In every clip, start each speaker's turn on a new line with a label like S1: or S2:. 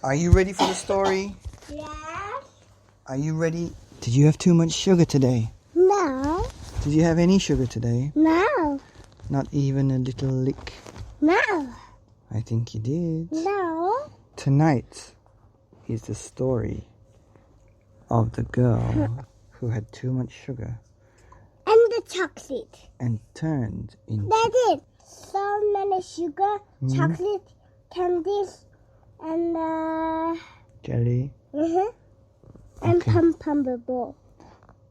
S1: Are you ready for the story?
S2: Yes.
S1: Are you ready? Did you have too much sugar today?
S2: No.
S1: Did you have any sugar today?
S2: No.
S1: Not even a little lick?
S2: No.
S1: I think you did.
S2: No.
S1: Tonight is the story of the girl who had too much sugar
S2: And the chocolate.
S1: and turned into...
S2: Daddy, so many sugar, chocolate, candies, and
S1: jelly.
S2: and
S1: Okay.
S2: pom ball.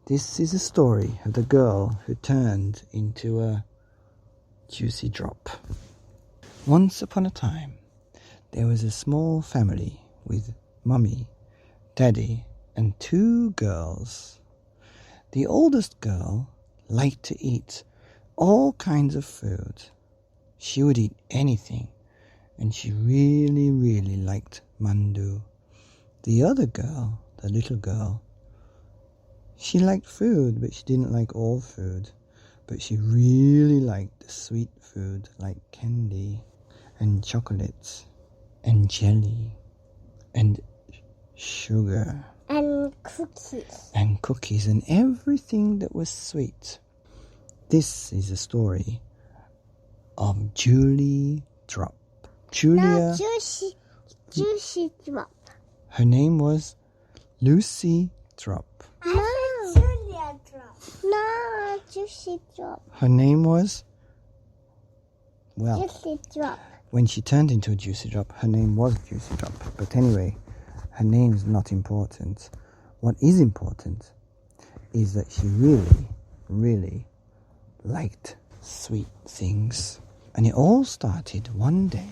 S1: This is a story of the girl who turned into a juicy drop. Once upon a time, there was a small family with Mummy, Daddy, and 2 girls. The oldest girl liked to eat all kinds of food. She would eat anything, and she really, really liked mandu. The other girl, the little girl, she liked food, but she didn't like all food. But she really liked the sweet food like candy and chocolates and jelly and sugar.
S2: And cookies.
S1: And cookies and everything that was sweet. This is a story of Julie Drop. Julia,
S2: No, juicy drop.
S1: her name was Lucy Drop.
S2: No. Julia drop. No, juicy drop.
S1: Her name was, well,
S2: Juicy drop.
S1: when she turned into a Juicy Drop, her name was Juicy Drop. But anyway, her name's not important. What is important is that she really, really liked sweet things. And it all started one day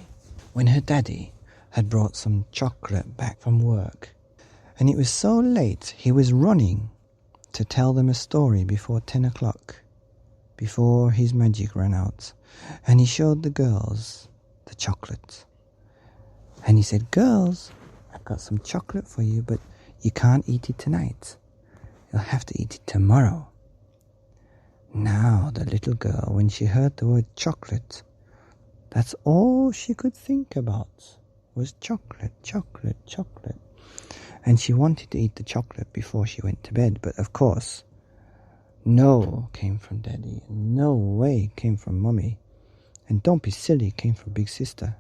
S1: when her daddy had brought some chocolate back from work. And it was so late, he was running to tell them a story before 10 o'clock, before his magic ran out. And he showed the girls the chocolate. And he said, "Girls, I've got some chocolate for you, but you can't eat it tonight. You'll have to eat it tomorrow." Now the little girl, when she heard the word chocolate, that's all she could think about was chocolate, chocolate, chocolate. And she wanted to eat the chocolate before she went to bed, but of course, no came from Daddy, and no way came from Mummy, and don't be silly came from Big Sister.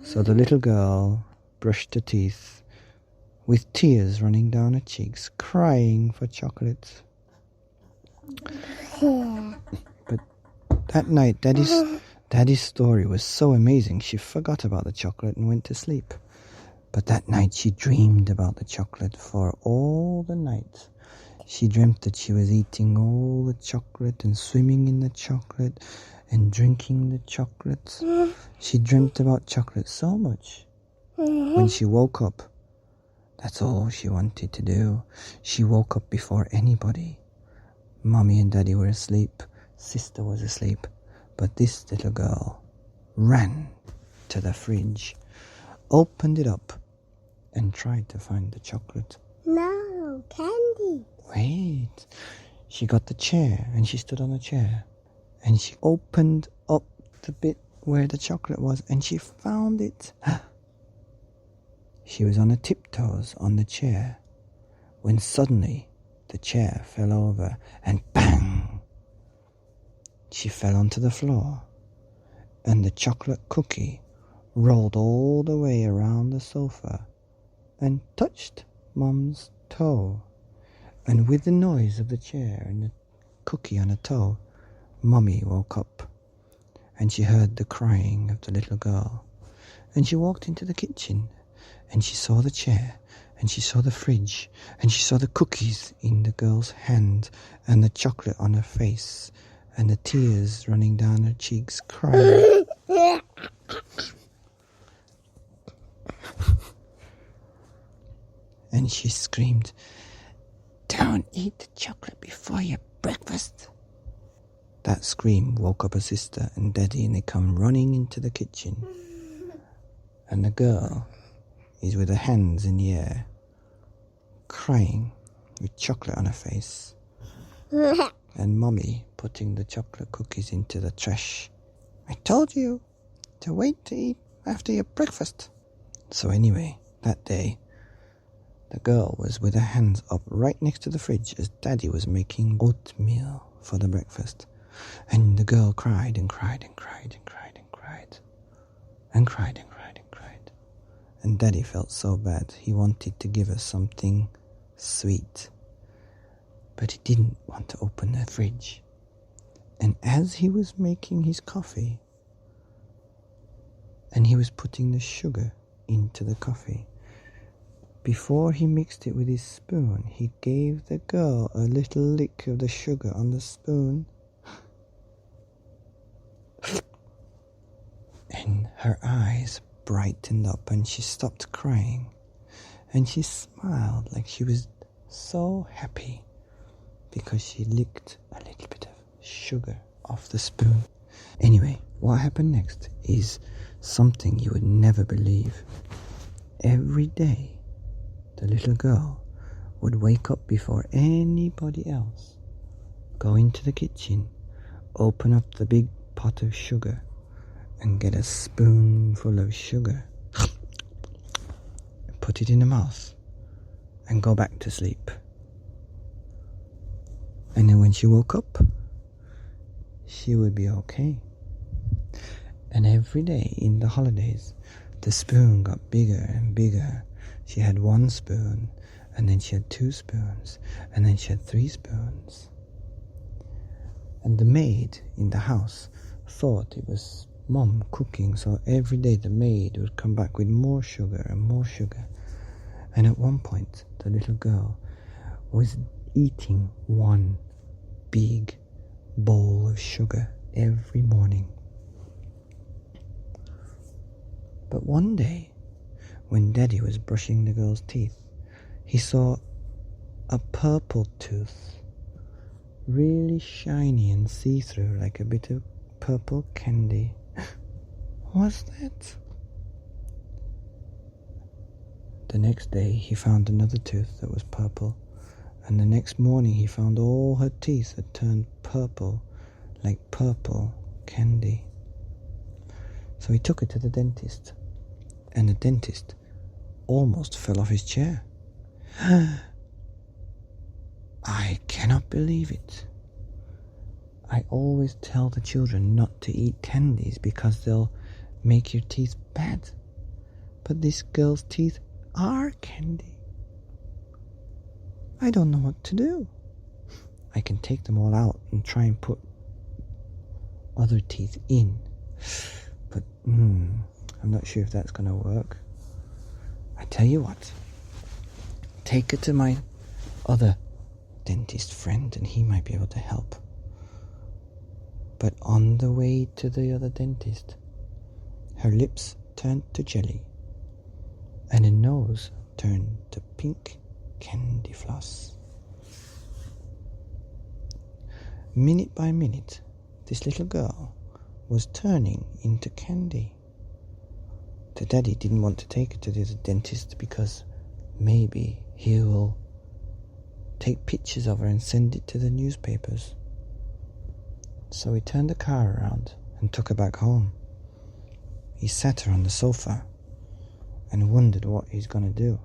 S1: So the little girl brushed her teeth with tears running down her cheeks, crying for chocolate. But that night, Daddy's story was so amazing, she forgot about the chocolate and went to sleep. But that night she dreamed about the chocolate for all the night. She dreamt that she was eating all the chocolate and swimming in the chocolate and drinking the chocolate. She dreamt about chocolate so much. When she woke up, that's all she wanted to do. She woke up before anybody. Mommy and Daddy were asleep. Sister was asleep. But this little girl ran to the fridge, opened it up, and tried to find the chocolate.
S2: No, candy.
S1: Wait. She got the chair, and she stood on the chair. And she opened up the bit where the chocolate was, and she found it. She was on her tiptoes on the chair, when suddenly the chair fell over, and bang! She fell onto the floor, and the chocolate cookie rolled all the way around the sofa and touched Mum's toe. And with the noise of the chair and the cookie on her toe, Mummy woke up, and she heard the crying of the little girl. And she walked into the kitchen, and she saw the chair, and she saw the fridge, and she saw the cookies in the girl's hand, and the chocolate on her face, and the tears running down her cheeks, crying. And she screamed, "Don't eat the chocolate before your breakfast." That scream woke up her sister and Daddy, and they come running into the kitchen. And the girl is with her hands in the air, crying with chocolate on her face. And Mummy putting the chocolate cookies into the trash. "I told you to wait to eat after your breakfast. So anyway, that day, the girl was with her hands up right next to the fridge as Daddy was making oatmeal for the breakfast. And the girl cried and cried and cried and cried and cried and cried and cried and cried. And Daddy felt so bad. He wanted to give her something sweet, but he didn't want to open the fridge. And as he was making his coffee, and he was putting the sugar into the coffee, before he mixed it with his spoon, he gave the girl a little lick of the sugar on the spoon. And her eyes brightened up and she stopped crying. And she smiled like she was so happy because she licked a little bit of sugar off the spoon. Anyway, what happened next is something you would never believe. Every day, the little girl would wake up before anybody else, go into the kitchen, open up the big pot of sugar, and get a spoonful of sugar, put it in her mouth, and go back to sleep. And then when she woke up, she would be okay. And every day in the holidays, the spoon got bigger and bigger. She had 1 spoon, and then she had 2 spoons, and then she had 3 spoons. And the maid in the house thought it was Mom cooking, so every day the maid would come back with more sugar and more sugar. And at one point, the little girl was eating 1 big bowl of sugar every morning. But one day, when Daddy was brushing the girl's teeth, he saw a purple tooth, really shiny and see-through like a bit of purple candy. What's that? The next day he found another tooth that was purple, and the next morning he found all her teeth had turned purple like purple candy. So he took her to the dentist, and the dentist almost fell off his chair. I cannot believe it. I always tell the children not to eat candies because they'll make your teeth bad. But this girl's teeth are candy. I don't know what to do. I can take them all out and try and put other teeth in. But I'm not sure if that's going to work. I tell you what, take her to my other dentist friend and he might be able to help. But on the way to the other dentist, her lips turned to jelly and her nose turned to pink candy floss. Minute by minute, this little girl was turning into candy. The Daddy didn't want to take her to the other dentist because maybe he will take pictures of her and send it to the newspapers. So he turned the car around and took her back home. He sat her on the sofa and wondered what he's going to do.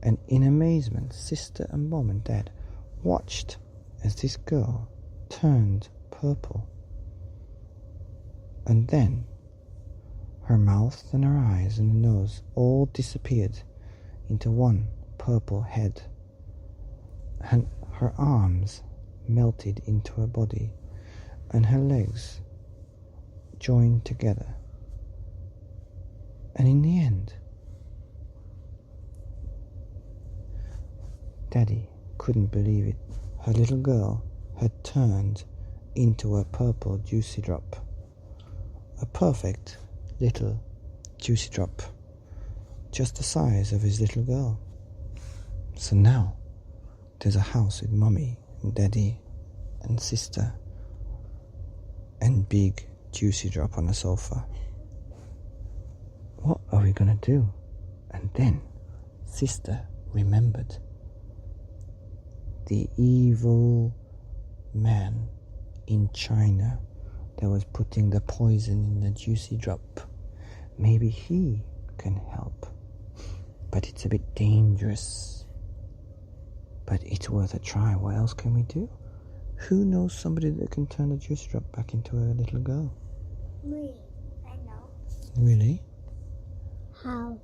S1: And in amazement, Sister and Mom and Dad watched as this girl turned purple. And then her mouth and her eyes and her nose all disappeared into one purple head. And her arms melted into her body and her legs joined together. And in the end, Daddy couldn't believe it. Her little girl had turned into a purple juicy drop. A perfect little juicy drop, just the size of his little girl. So now there's a house with Mummy and Daddy and Sister and big juicy drop on the sofa. What are we gonna do? And then Sister remembered the evil man in China that was putting the poison in the juicy drop. maybe he can help. But it's a bit dangerous. But it's worth a try. What else can we do? Who knows somebody that can turn a juice drop back into a little girl?
S2: Me, I know.
S1: Really?
S2: How?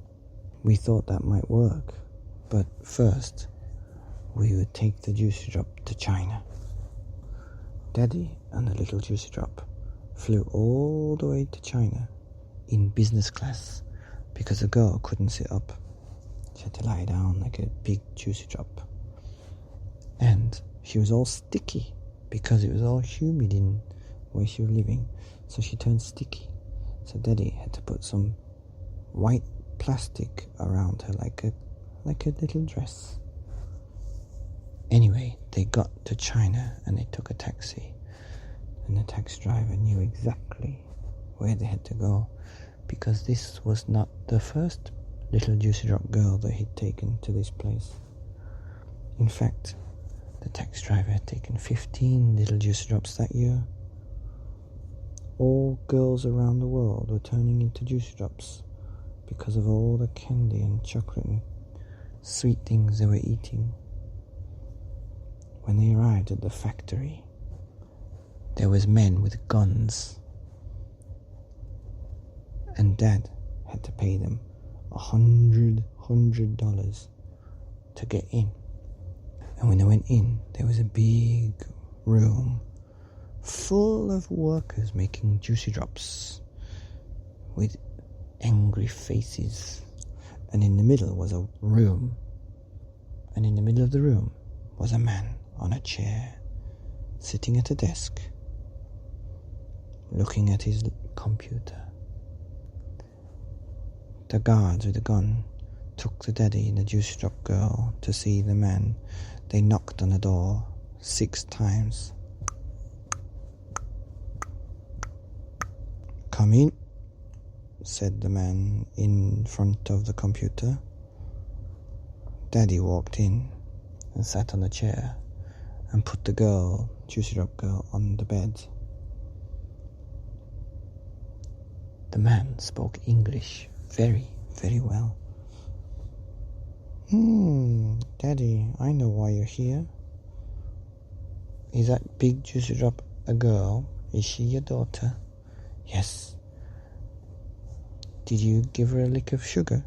S1: We thought that might work. But first, we would take the juicy drop to China. Daddy and the little juicy drop flew all the way to China in business class because the girl couldn't sit up. She had to lie down like a big juicy drop. And she was all sticky because it was all humid in where she was living. So she turned sticky. So Daddy had to put some white plastic around her like a little dress. Anyway, they got to China and they took a taxi. And the taxi driver knew exactly where they had to go because this was not the first little juicy drop girl that he'd taken to this place. In fact, the taxi driver had taken 15 little juicy drops that year. All girls around the world were turning into juicy drops because of all the candy and chocolate and sweet things they were eating. When they arrived at the factory, there was men with guns, and Dad had to pay them $100 to get in. And when they went in, there was a big room full of workers making juicy drops with angry faces. And in the middle was a room, and in the middle of the room was a man on a chair, sitting at a desk, looking at his computer. The guards with the gun took the daddy and the juicy drop girl to see the man. They knocked on the door 6 times. "Come in," said the man in front of the computer. Daddy walked in and sat on the chair and put the girl, juicy drop girl, on the bed. The man spoke English very, very well. Daddy, I know why you're here. Is that big juicy drop a girl? Is she your daughter? Yes. Did you give her a lick of sugar?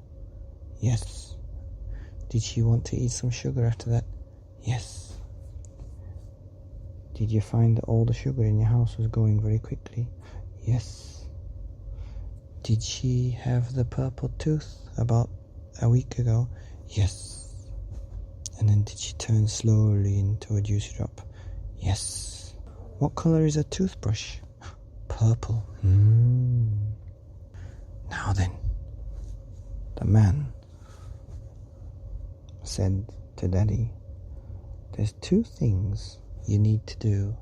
S1: Yes. Did she want to eat some sugar after that? Yes. Did you find that all the sugar in your house was going very quickly? Yes. Did she have the purple tooth about a week ago? Yes. And then did she turn slowly into a juicy drop? Yes. What color is a toothbrush? Purple. Now then, the man said to Daddy, there's 2 things you need to do.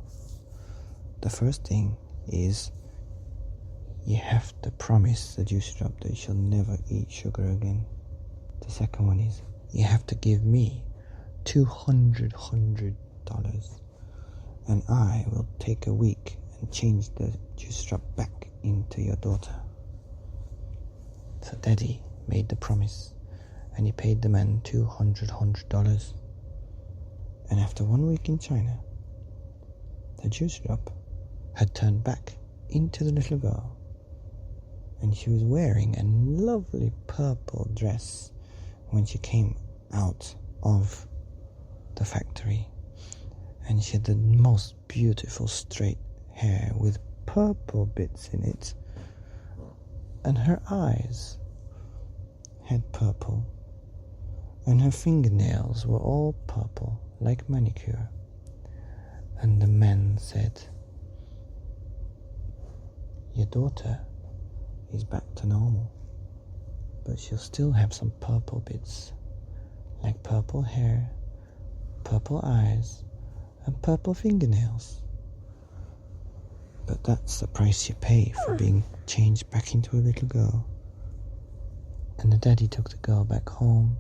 S1: The first thing is you have to promise the juicy drop that she'll never eat sugar again. The second one is you have to give me $200 and I will take a week and change the juicy drop back into your daughter. So Daddy made the promise and he paid the man $200. And after 1 week in China, the juicy drop had turned back into the little girl, and she was wearing a lovely purple dress when she came out of the factory, and she had the most beautiful straight hair with purple bits in it, and her eyes had purple, and her fingernails were all purple like manicure. And the man said, your daughter is back to normal, but she'll still have some purple bits, like purple hair, purple eyes, and purple fingernails. But that's the price you pay for being changed back into a little girl. And the daddy took the girl back home,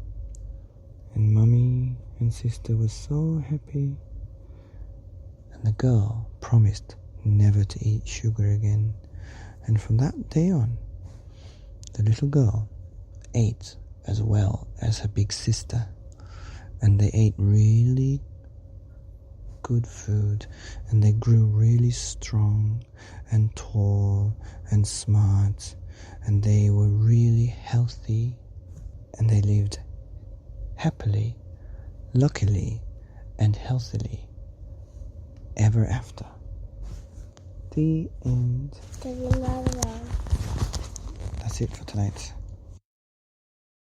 S1: and Mummy and sister were so happy. And the girl promised never to eat sugar again. And from that day on, The little girl ate as well as her big sister, and they ate really good food, and they grew really strong and tall and smart, and they were really healthy, and they lived happily, luckily, and healthily ever after. The end. That's it for tonight.